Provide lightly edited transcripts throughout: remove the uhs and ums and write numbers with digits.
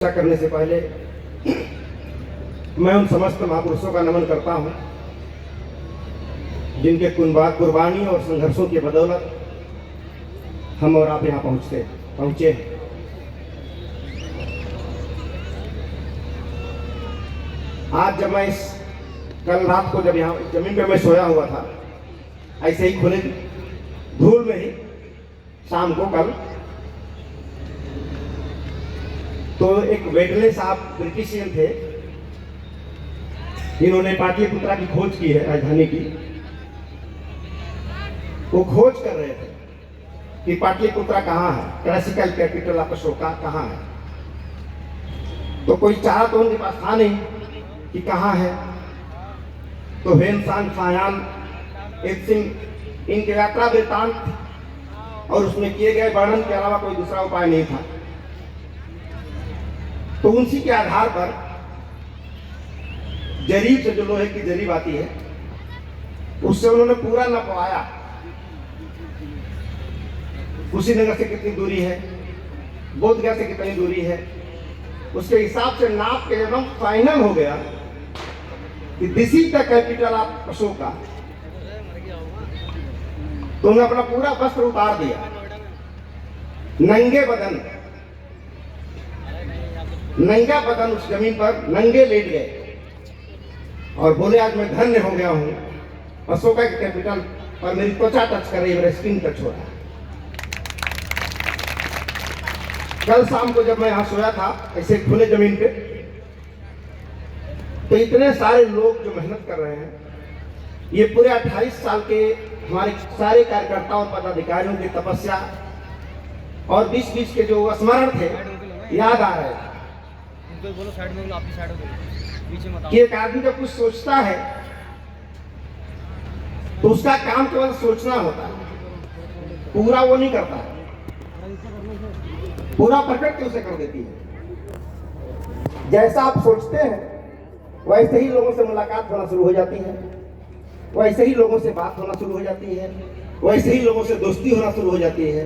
चर्चा करने से पहले मैं उन समस्त महापुरुषों का नमन करता हूं जिनके कुर्बानी और संघर्षों की बदौलत हम और आप यहाँ पहुंचे हैं। आज जब मैं कल रात को जब यहाँ जमीन पे मैं सोया हुआ था, ऐसे ही खुले धूल में ही शाम को कल, तो एक वेडले साहब ब्रिटिशियन थे, इन्होंने पाटलिपुत्रा की खोज की है, राजधानी की। वो खोज कर रहे थे कि पाटलिपुत्रा कहाँ है, क्लासिकल कैपिटल ऑफ अशोका कहाँ है। तो कोई चाह तो उनके पास था नहीं कि कहाँ है। तो हेनसान सायान एक सिंह इनके यात्रा वृत्तांत और उसमें किए गए वर्णन के अलावा कोई दूसरा उपाय नहीं था। तो उसी के आधार पर जरीब से, जो लोहे की जरीब आती है, उससे उन्होंने पूरा नपवाया कुशीनगर से कितनी दूरी है, बोधगया से कितनी दूरी है, उसके हिसाब से नाप के एकदम फाइनल हो गया कि this is the capital of Ashoka. तो उन्होंने अपना पूरा वस्त्र उतार दिया, नंगे नंगा बदन उस जमीन पर नंगे लेट गए और बोले, आज मैं धन्य हो गया हूं, अशोका के कैपिटल पर मेरी त्वचा टच कर रही है, मेरा स्किन टच हो रहा है। कल शाम को जब मैं यहां सोया था ऐसे खुले जमीन पे, तो इतने सारे लोग जो मेहनत कर रहे हैं, ये पूरे 28 साल के हमारे सारे कार्यकर्ताओं और पदाधिकारियों की तपस्या और 20-20 के जो स्मरण थे याद आ रहे थे। बोलो साइड में, आपकी साइड में पीछे मत आओ। कि एक आदमी जब कुछ सोचता है तो उसका काम केवल सोचना होता है, पूरा वो नहीं करता है। पूरा प्रकृति उसे कर देती है। जैसा आप सोचते हैं वैसे ही लोगों से मुलाकात होना शुरू हो जाती है, वैसे ही लोगों से बात होना शुरू हो जाती है, वैसे ही लोगों से दोस्ती होना शुरू हो जाती है।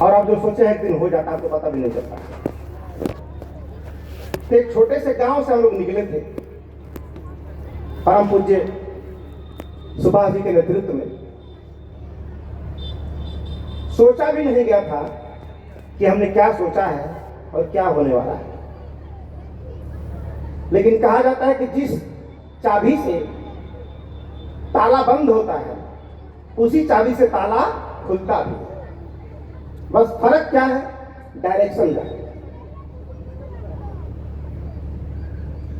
और आप जो सोचे एक दिन हो जाता है तो पता भी नहीं चलता। तो एक छोटे से गांव से हम लोग निकले थे, परम पूज्य सुभाष जी के नेतृत्व में। सोचा भी नहीं गया था कि हमने क्या सोचा है और क्या होने वाला है। लेकिन कहा जाता है कि जिस चाबी से ताला बंद होता है उसी चाबी से ताला खुलता भी है। बस फर्क क्या है? डायरेक्शन का है।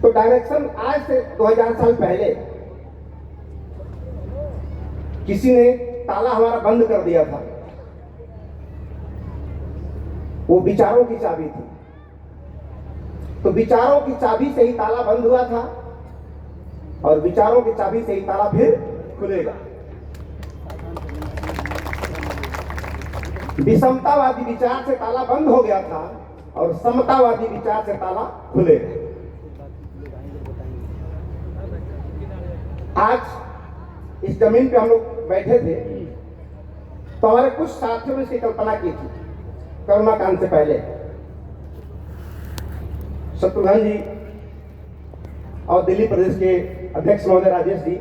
तो डायरेक्शन आज से 2000 साल पहले किसी ने ताला हमारा बंद कर दिया था, वो विचारों की चाबी थी। तो विचारों की चाबी से ही ताला बंद हुआ था और विचारों की चाबी से ही ताला फिर खुलेगा। विषमतावादी विचार से ताला बंद हो गया था और समतावादी विचार से ताला खुलेगा। आज इस जमीन पे हम लोग बैठे थे तो हमारे कुछ साथियों ने इसकी कल्पना की थी कोरोना कांड से पहले। शत्रुघ्न जी और दिल्ली प्रदेश के अध्यक्ष महोदय राजेश जी,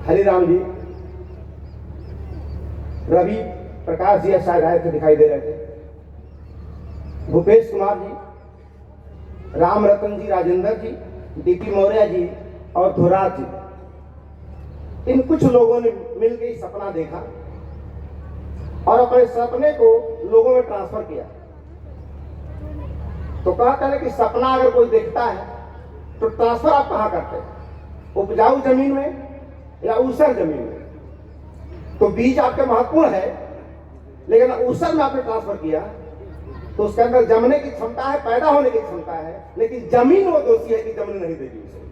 हरिराम जी, रवि प्रकाश जी शायद आए थे, दिखाई दे रहे थे, भूपेश कुमार जी, राम रतन जी, राजेंद्र जी, डीपी मौर्य जी और धुराज जी। इन कुछ लोगों ने मिलकर सपना देखा और अपने सपने को लोगों में ट्रांसफर किया। तो कहता है कि सपना अगर कोई देखता है तो ट्रांसफर आप कहां करते हैं? उपजाऊ जमीन में या ऊसर जमीन में? तो बीज आपके महत्वपूर्ण है, लेकिन ऊसर में आपने ट्रांसफर किया तो उसके अंदर जमने की क्षमता है, पैदा होने की क्षमता है, लेकिन जमीन वो दोषी है कि जमीन नहीं देगी उसे।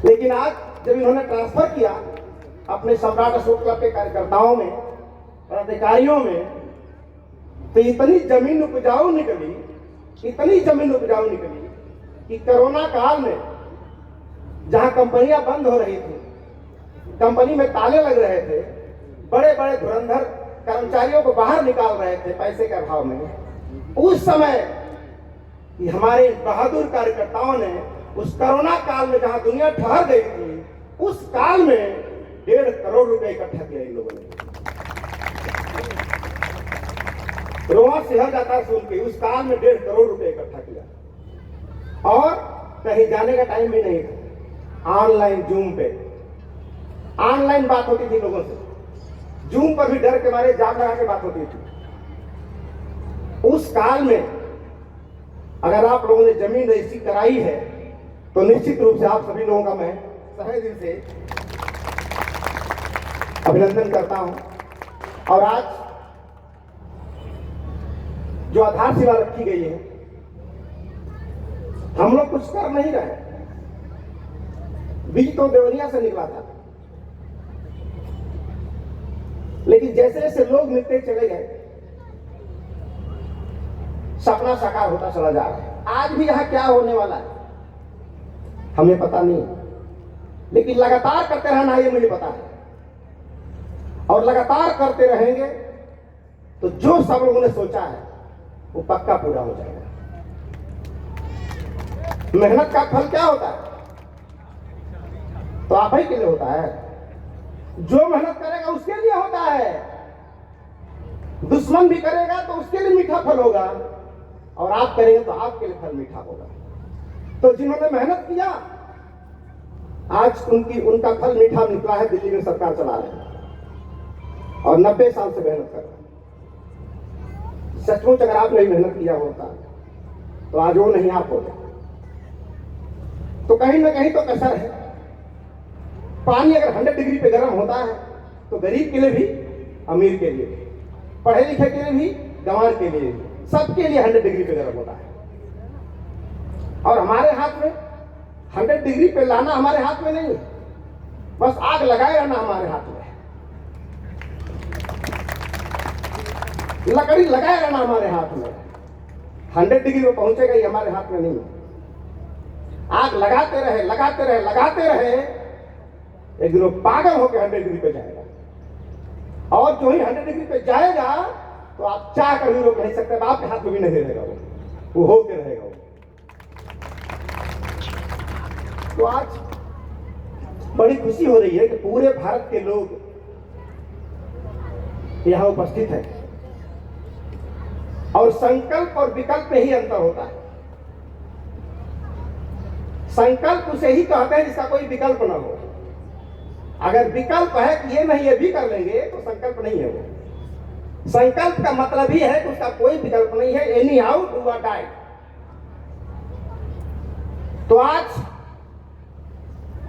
लेकिन आज जब इन्होंने ट्रांसफर किया अपने सम्राट अशोक क्लब के कार्यकर्ताओं में और अधिकारियों में, तो इतनी जमीन उपजाऊ निकली कि कोरोना काल में जहां कंपनियां बंद हो रही थी, कंपनी में ताले लग रहे थे, बड़े बड़े धुरंधर कर्मचारियों को बाहर निकाल रहे थे पैसे के अभाव में, उस समय कि हमारे बहादुर कार्यकर्ताओं ने उस कोरोना काल में जहां दुनिया ठहर गई थी, उस काल में 1.5 करोड़ रुपए इकट्ठा किया इन लोगों ने। रोआ सिहर जाता सुन के, उस काल में 1.5 करोड़ रुपए इकट्ठा किया और कहीं जाने का टाइम भी नहीं था। ऑनलाइन जूम पे ऑनलाइन बात होती थी लोगों से, जूम पर भी डर के मारे जाग लगा के बात होती थी। उस काल में अगर आप लोगों ने जमीन रजिस्ट्री कराई है तो निश्चित रूप से आप सभी लोगों का मैं तहे दिल से अभिनंदन करता हूं। और आज जो आधारशिला रखी गई है, हम लोग कुछ कर नहीं रहे, बीज तो देवरिया से निकला था, लेकिन जैसे जैसे लोग मिलते चले गए सपना साकार होता चला जा रहा है। आज भी यहां क्या होने वाला है हमें पता नहीं, लेकिन लगातार करते रहना ये मुझे पता है, और लगातार करते रहेंगे तो जो सब लोगों ने सोचा है वो पक्का पूरा हो जाएगा। मेहनत का फल क्या होता है? तो आप ही के लिए होता है। जो मेहनत करेगा उसके लिए होता है, दुश्मन भी करेगा तो उसके लिए मीठा फल होगा, और आप करेंगे तो आपके लिए फल मीठा होगा। तो जिन्होंने मेहनत किया आज उनका फल मीठा निकला है। दिल्ली में सरकार चला रहे हैं और 90 साल से मेहनत कर रहे हैं। सचमुच अगर आपने मेहनत किया होता तो आज वो नहीं आप होते। तो कहीं ना कहीं तो कसर है। पानी अगर 100 डिग्री पे गर्म होता है तो गरीब के लिए भी, अमीर के लिए भी, पढ़े लिखे के लिए भी, गंवार के लिए भी, सबके लिए 100 डिग्री पे गर्म होता है। और हमारे हाथ में 100 डिग्री पे लाना हमारे हाथ में नहीं, बस आग लगाए रहना हमारे हाथ में, लकड़ी लगाए रहना हमारे हाथ में। 100 डिग्री पे पहुंचेगा ये हमारे हाथ में नहीं। आग लगाते रहे लगाते रहे लगाते रहे, एक दिन वो पागल होकर 100 डिग्री पे जाएगा। और जो ही 100 डिग्री पे जाएगा तो आप चाह कर भी रोक नहीं सकते, आपके हाथ में भी नहीं रहेगा, वो होके रहेगा वो। तो आज बड़ी खुशी हो रही है कि पूरे भारत के लोग यहां उपस्थित हैं, और संकल्प और विकल्प में ही अंतर होता है। संकल्प उसे ही कहते हैं जिसका कोई विकल्प ना हो। अगर विकल्प है कि ये नहीं ये भी कर लेंगे तो संकल्प नहीं है वो। संकल्प का मतलब ही है कि उसका कोई विकल्प नहीं है, एनी हाउ डू और डाई। तो आज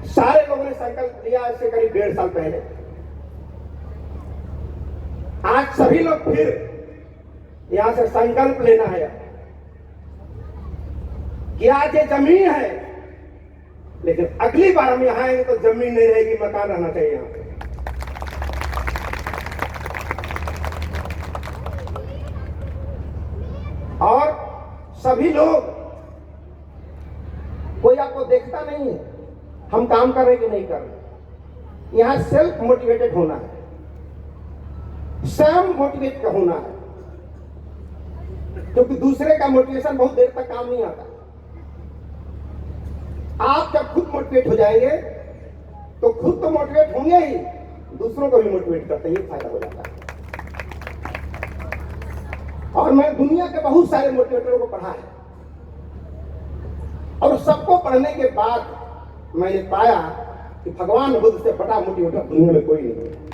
सारे लोगों ने संकल्प लिया इससे करीब 1.5 साल पहले। आज सभी लोग फिर यहां से संकल्प लेना है कि आज ये जमीन है, लेकिन अगली बार हम यहां आएंगे तो जमीन नहीं रहेगी, मकान रहना चाहिए यहां पे। और सभी लोग, कोई आपको देखता नहीं है हम काम कर रहे कि नहीं कर रहे। यहां सेल्फ मोटिवेटेड होना है, स्वयं मोटिवेट होना है, क्योंकि दूसरे का मोटिवेशन बहुत देर तक काम नहीं आता। आप जब खुद मोटिवेट हो जाएंगे तो खुद तो मोटिवेट होंगे ही, दूसरों को भी मोटिवेट करते ही फायदा हो जाता है। और मैं दुनिया के बहुत सारे मोटिवेटरों को पढ़ा है, और सबको पढ़ने के बाद मैंने पाया कि भगवान बुद्ध से बड़ा मोटिवेटर दुनिया में कोई नहीं है।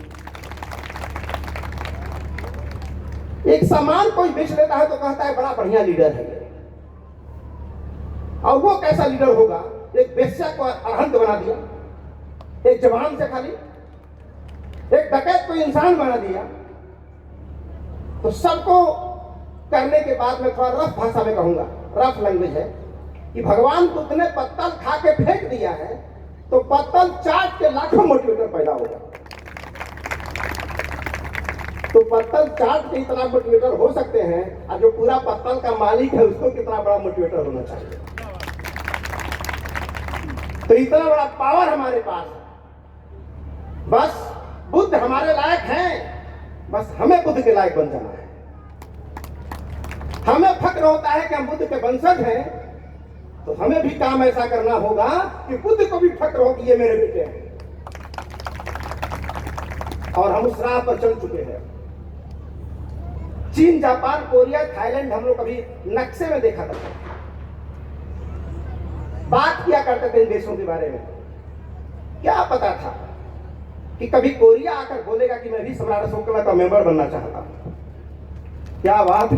एक सामान कोई बेच लेता है तो कहता है बड़ा बढ़िया लीडर है ये, और वो कैसा लीडर होगा? एक बेश्या को अरहंत बना दिया, एक जवान से खाली, एक डकैत को इंसान बना दिया। तो सबको करने के बाद में थोड़ा रफ भाषा में कहूंगा, रफ लैंग्वेज है कि भगवान बुद्ध ने पत्तल खा के फेंक दिया है तो पत्तल चाट के लाखों मोटिवेटर पैदा होगा। तो पत्तल चाट के इतना मोटिवेटर हो सकते हैं, और जो पूरा पत्तल का मालिक है उसको कितना बड़ा मोटिवेटर होना चाहिए। तो इतना बड़ा पावर हमारे पास है। बस बुद्ध हमारे लायक हैं, बस हमें बुद्ध के लायक बन जाना है। हमें फक्र होता है कि हम बुद्ध के वंशज हैं, तो हमें भी काम ऐसा करना होगा कि बुद्ध को भी फक्र हो कि ये मेरे बेटे हैं। और हम उस राह पर चल चुके हैं। चीन, जापान, कोरिया, थाईलैंड हम लोग कभी नक्शे में देखा था, बात किया करते थे इन देशों के बारे में। क्या पता था कि कभी कोरिया आकर बोलेगा कि मैं भी सम्राट अशोक क्लब का मेंबर बनना चाहता हूं। क्या बात है,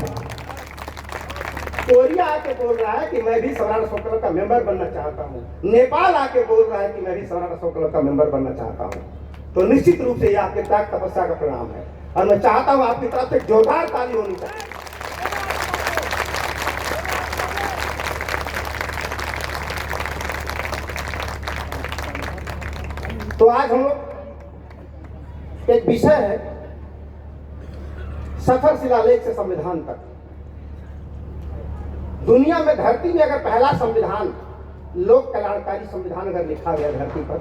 कोरिया आके बोल रहा है कि मैं भी सम्राट अशोक क्लब का मेंबर बनना चाहता हूं। नेपाल आके बोल रहा है कि मैं भी सम्राट अशोक क्लब का मेंबर बनना चाहता हूं। तो निश्चित रूप से यह आपके त्याग तपस्या का परिणाम है, और मैं चाहता हूं आपकी तरफ से जोरदार ताली होनी चाहिए। तो आज हम लोग एक विषय है, सफर शिलालेख से संविधान तक। दुनिया में, धरती में अगर पहला संविधान, लोक कल्याणकारी संविधान अगर लिखा गया धरती पर,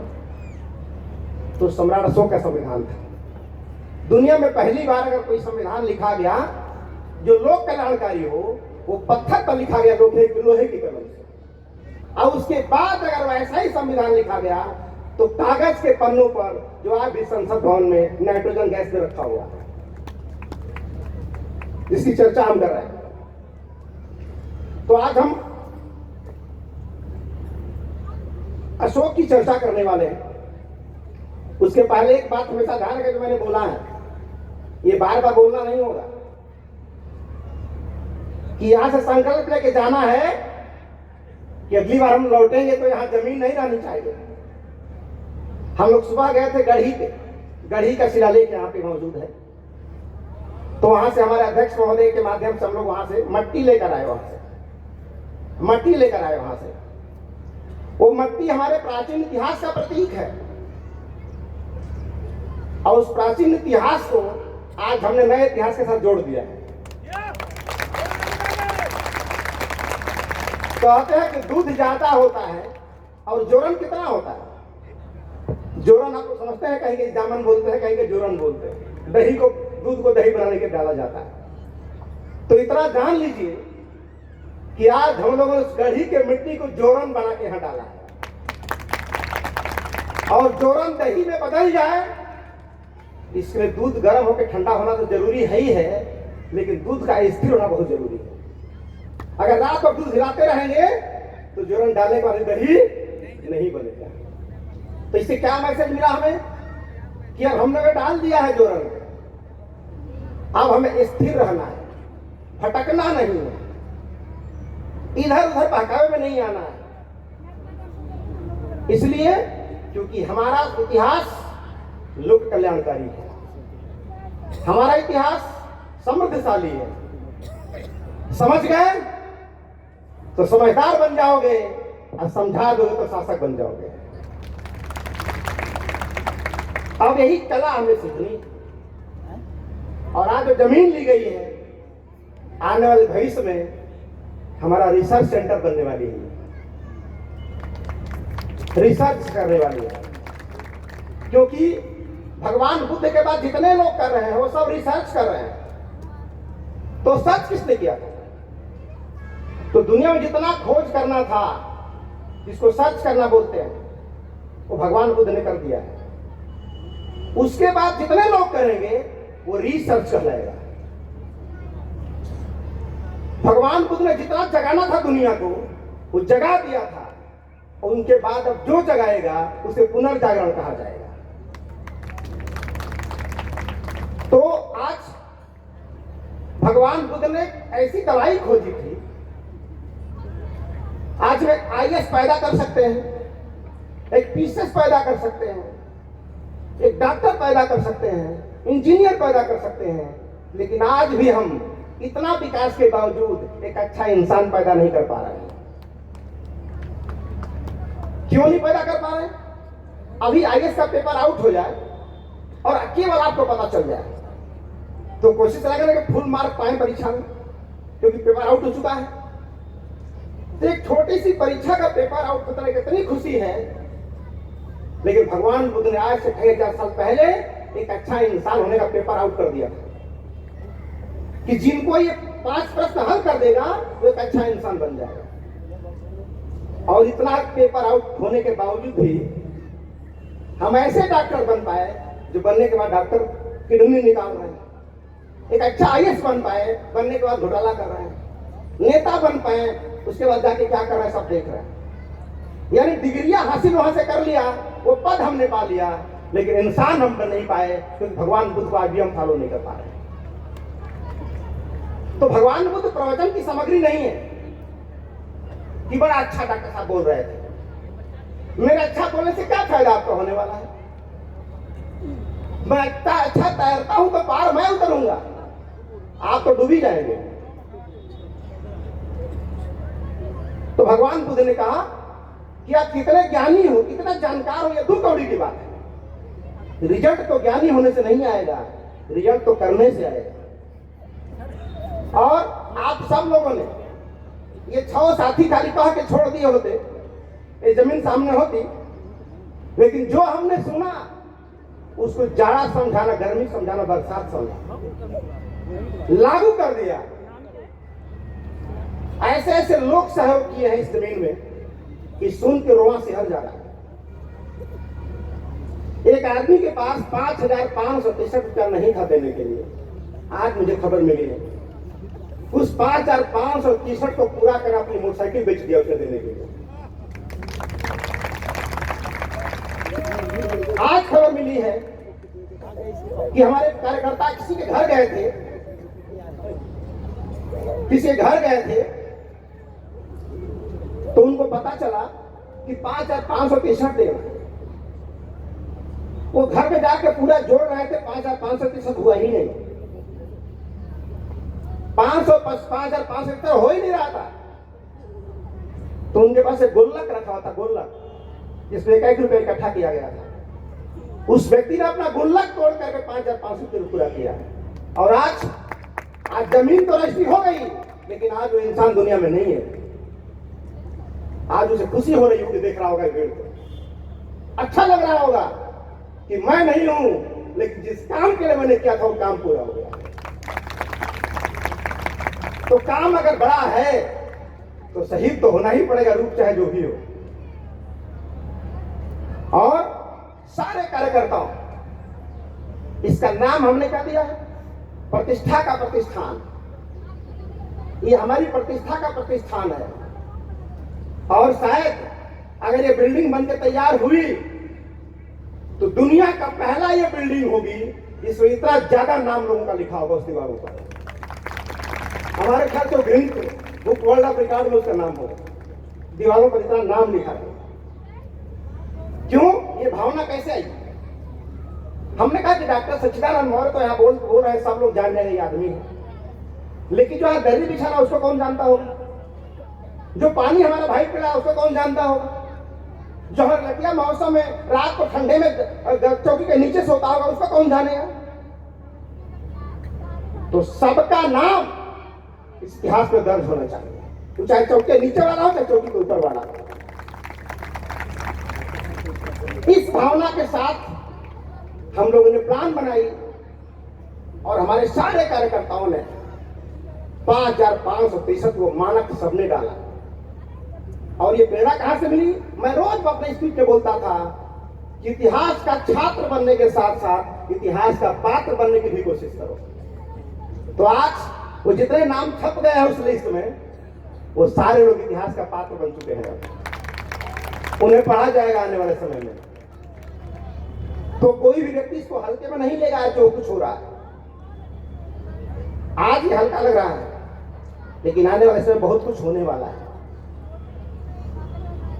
तो सम्राट अशोक का संविधान था। दुनिया में पहली बार अगर कोई संविधान लिखा गया जो लोक कल्याणकारी हो, वो पत्थर पर लिखा गया, लोहे की कलम से। और उसके बाद अगर वैसा ही संविधान लिखा गया तो कागज के पन्नों पर, जो आज भी संसद भवन में नाइट्रोजन गैस में रखा हुआ है, जिसकी चर्चा हम कर रहे हैं। तो आज हम अशोक की चर्चा करने वाले हैं। उसके पहले एक बात हमेशा ध्यान रखें, जो मैंने बोला है, ये बार बार बोलना नहीं होगा, कि यहां से संकल्प लेके जाना है कि अगली बार हम लौटेंगे तो यहां जमीन नहीं रहनी चाहिए। हम लोग सुबह गए थे गढ़ी पे, गढ़ी का शिलालेख यहाँ पे मौजूद है। तो वहां से हमारे अध्यक्ष महोदय के माध्यम से हम लोग वहां से मट्टी लेकर आए, वहां से वो मट्टी हमारे प्राचीन इतिहास का प्रतीक है। और उस प्राचीन इतिहास को आज हमने नए इतिहास के साथ जोड़ दिया है। कहते हैं कि दूध ज्यादा होता है और जोरन कितना होता है। जोरन आप लोग समझते हैं, कहीं के जामन बोलते हैं, कहीं के जोरन बोलते हैं। दही को, दूध को दही बनाने के डाला जाता है। तो इतना जान लीजिए कि आज हम लोगों ने उस गढ़ी के मिट्टी को जोरन बना के यहां डाला है। और जोरन दही में बदल जाए, इसमें दूध गर्म होकर ठंडा होना तो जरूरी है ही है, लेकिन दूध का स्थिर होना बहुत जरूरी है। अगर रात को दूध हिलाते रहेंगे तो जोरन डालने के बाद दही नहीं बनेगा। तो इससे क्या मैसेज मिला हमें कि अब हमने डाल दिया है जोरन, अब हमें स्थिर रहना है, भटकना नहीं है, इधर उधर बहकावे में नहीं आना है। इसलिए क्योंकि हमारा इतिहास लोक कल्याणकारी है, हमारा इतिहास समृद्धशाली है। समझ गए तो समझदार बन जाओगे, और समझा दोगे तो शासक बन जाओगे। अब यही कला हमें सीखनी, और आज जो जमीन ली गई है, आने वाले भविष्य में हमारा रिसर्च सेंटर बनने वाली है, रिसर्च करने वाली है। क्योंकि भगवान बुद्ध के बाद जितने लोग कर रहे हैं वो सब रिसर्च कर रहे हैं। तो सर्च किसने किया था? तो दुनिया में जितना खोज करना था, जिसको सर्च करना बोलते हैं, वो भगवान बुद्ध ने कर दिया है। उसके बाद जितने लोग करेंगे वो रिसर्च कहलाएगा। भगवान बुद्ध ने जितना जगाना था दुनिया को, वो जगा दिया था, और उनके बाद अब जो जगाएगा उसे पुनर्जागरण कहा जाएगा। तो आज भगवान बुद्ध ने ऐसी दवाई खोजी थी, आज वे आईएएस पैदा कर सकते हैं, एक पीसीएस पैदा कर सकते हैं, एक डॉक्टर पैदा कर सकते हैं, इंजीनियर पैदा कर सकते हैं, लेकिन आज भी हम इतना विकास के बावजूद एक अच्छा इंसान पैदा नहीं कर पा रहे हैं। क्यों नहीं पैदा कर पा रहे? अभी आईएएस का पेपर आउट हो जाए और केवल आपको पता चल जाए तो कोशिश करेंगे कि फुल मार्क पाए परीक्षा में, क्योंकि पेपर आउट हो चुका है। तो एक छोटी सी परीक्षा का पेपर आउट होने की कितनी खुशी है, लेकिन भगवान बुद्ध ने आज से 2000 साल पहले एक अच्छा इंसान होने का पेपर आउट कर दिया था। कि जिनको ये 5 प्रश्न हल कर देगा वो एक अच्छा इंसान बन जाएगा। और इतना पेपर आउट होने के बावजूद भी हम ऐसे डॉक्टर बन पाए जो बनने के बाद डॉक्टर किडनी निकाल रहे हैं, एक अच्छा आईएएस बन पाए, बनने के बाद घोटाला कर रहे हैं, नेता बन पाए, उसके बाद जाके क्या कर रहे हैं सब देख रहे हैं। यानी डिग्रियां हासिल वहां से कर लिया, वो पद हमने पा लिया, लेकिन इंसान हम बन नहीं पाए क्योंकि भगवान बुद्ध को आज भी हम फॉलो नहीं कर पा रहे। तो भगवान बुद्ध प्रवचन की सामग्री नहीं है कि बड़ा अच्छा डॉक्टर साहब बोल रहे थे, मेरे अच्छा बोलने से क्या फायदा आपको होने वाला है? मैं इतना अच्छा तैरता हूं तो पार मैं उतरूंगा, आप तो डूबी जाएंगे। तो भगवान बुद्ध ने कहा कि आप कितने ज्ञानी हो, कितना जानकार हो, ये 2 कौड़ी की बात है। रिजल्ट तो ज्ञानी होने से नहीं आएगा, रिजल्ट तो करने से आएगा। और आप सब लोगों ने ये 6 साथी खाली कह के छोड़ दिए होते, ये जमीन सामने होती, लेकिन जो हमने सुना उसको जाड़ा समझाना, गर्मी समझाना, बरसात समझाना, लागू कर दिया। ऐसे ऐसे लोग सहयोग किए हैं इस जमीन में कि सुन के रोआ सिहर जा रहा है। एक आदमी के पास 5,563 रुपया नहीं था देने के लिए, आज मुझे खबर मिली है उस 5,563 को पूरा कर अपनी मोटरसाइकिल बेच दिया उसे देने के लिए। आज खबर मिली है कि हमारे कार्यकर्ता किसी के घर गए थे, तो उनको पता चला कि 5,563 देना। वो घर में जाकर पूरा जोड़ रहे थे, 5,563 हुआ ही नहीं, 5,563 हो ही नहीं रहा था। तो उनके पास एक गुल्लक रखा हुआ था, गुल्लक जिसमें 1 रुपया इकट्ठा किया गया था। उस व्यक्ति ने अपना गुल्लक तोड़ करके 5,500 पूरा किया। और आज जमीन तो रजिस्ट्री हो गई, लेकिन आज वो इंसान दुनिया में नहीं है। आज उसे खुशी हो रही होगी, देख रहा होगा भीड़ को, अच्छा लग रहा होगा कि मैं नहीं हूं, लेकिन जिस काम के लिए मैंने किया था वो काम पूरा हो गया। तो काम अगर बड़ा है तो शहीद तो होना ही पड़ेगा, रूप चाहे जो भी हो। और सारे कार्यकर्ताओं, इसका नाम हमने क्या दिया है? प्रतिष्ठा का प्रतिष्ठान। ये हमारी प्रतिष्ठा का प्रतिष्ठान है। और शायद अगर ये बिल्डिंग बनकर तैयार हुई तो दुनिया का पहला ये बिल्डिंग होगी जिसमें इतना ज्यादा नाम लोगों का लिखा होगा उस दीवारों पर। हमारे ख्याल से green book world of record में उसका नाम होगा, दीवारों पर इतना नाम लिखा है। क्यों? ये भावना कैसे आई? हमने कहा कि डॉक्टर सच्चिदानंद मौर्य तो यहाँ बोल रहे हैं, सब लोग जान रहे आदमी है, लेकिन जो यहाँ दर्री बिछाना उसको कौन जानता होगा? जो पानी हमारा भाई पिला उसको कौन जानता होगा? जो हर लटिया मौसम में रात को ठंडे में चौकी के नीचे सोता होगा उसको कौन जानेगा? तो सबका नाम इस इतिहास में दर्ज होना चाहिए, तो चाहे चौकी के नीचे वाला हो चाहे चौकी के ऊपर वाला हो। इस भावना के साथ हम लोगों ने प्लान बनाई और हमारे सारे कार्यकर्ताओं ने 5,563 को मानक सबने डाला। और ये प्रेरणा कहां से मिली? मैं रोज अपने स्पीच में बोलता था कि इतिहास का छात्र बनने के साथ साथ इतिहास का पात्र बनने की भी कोशिश करो। तो आज वो जितने नाम छप गए हैं उस लिस्ट में, वो सारे लोग इतिहास का पात्र बन चुके हैं। उन्हें पढ़ा जाएगा आने वाले समय में। तो कोई भी व्यक्ति इसको हल्के में नहीं लेगा जो कुछ हो रहा है। आज ये हल्का लग रहा है, लेकिन आने वाले समय बहुत कुछ होने वाला है।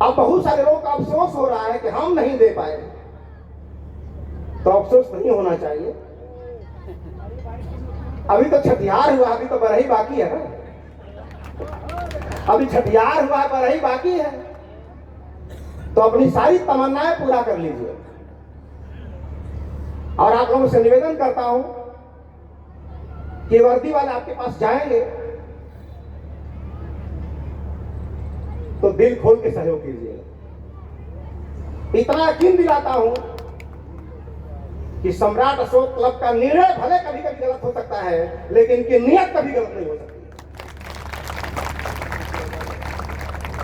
अब बहुत सारे लोगों का अफसोस हो रहा है कि हम नहीं दे पाए, तो अफसोस नहीं होना चाहिए। अभी तो छठियार हुआ, अभी तो बरही बाकी है ना। अभी छठियार हुआ, बरही बाकी है, तो अपनी सारी तमन्नाएं पूरा कर लीजिए। और आप लोगों से निवेदन करता हूं कि वर्दी वाले आपके पास जाएंगे तो दिल खोल के सहयोग कीजिए। इतना यकीन दिलाता हूं कि सम्राट अशोक क्लब का निर्णय भले कभी कभी गलत हो सकता है, लेकिन इनकी नियत कभी गलत नहीं हो सकती।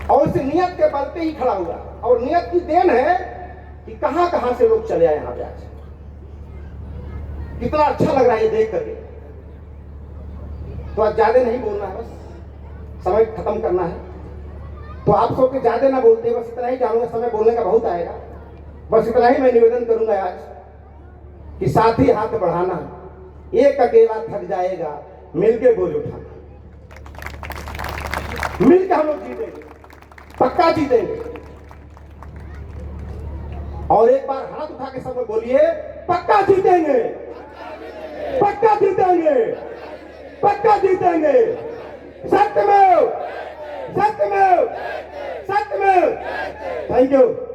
और उस नियत के बल पे ही खड़ा हुआ, और नियत की देन है कि कहां कहां से लोग चले आए यहां पे आज। कितना अच्छा लग रहा है ये देख करके। तो आज ज्यादा नहीं बोलना है, बस समय खत्म करना है। तो आप सबके ज्यादा ना बोलते, बस इतना ही जानूंगा, समय बोलने का बहुत आएगा। बस इतना ही मैं निवेदन करूंगा आज कि साथी हाथ बढ़ाना, एक अकेला थक जाएगा, मिलके बोझ उठाना। मिलकर हम लोग जीतेंगे, पक्का जीतेंगे। और एक बार हाथ उठा के सब लोग बोलिए, पक्का जीतेंगे, पक्का जीतेंगे, पक्का जीतेंगे। सत्यमेव, सत्यमेव, सत्यमेव। Thank you.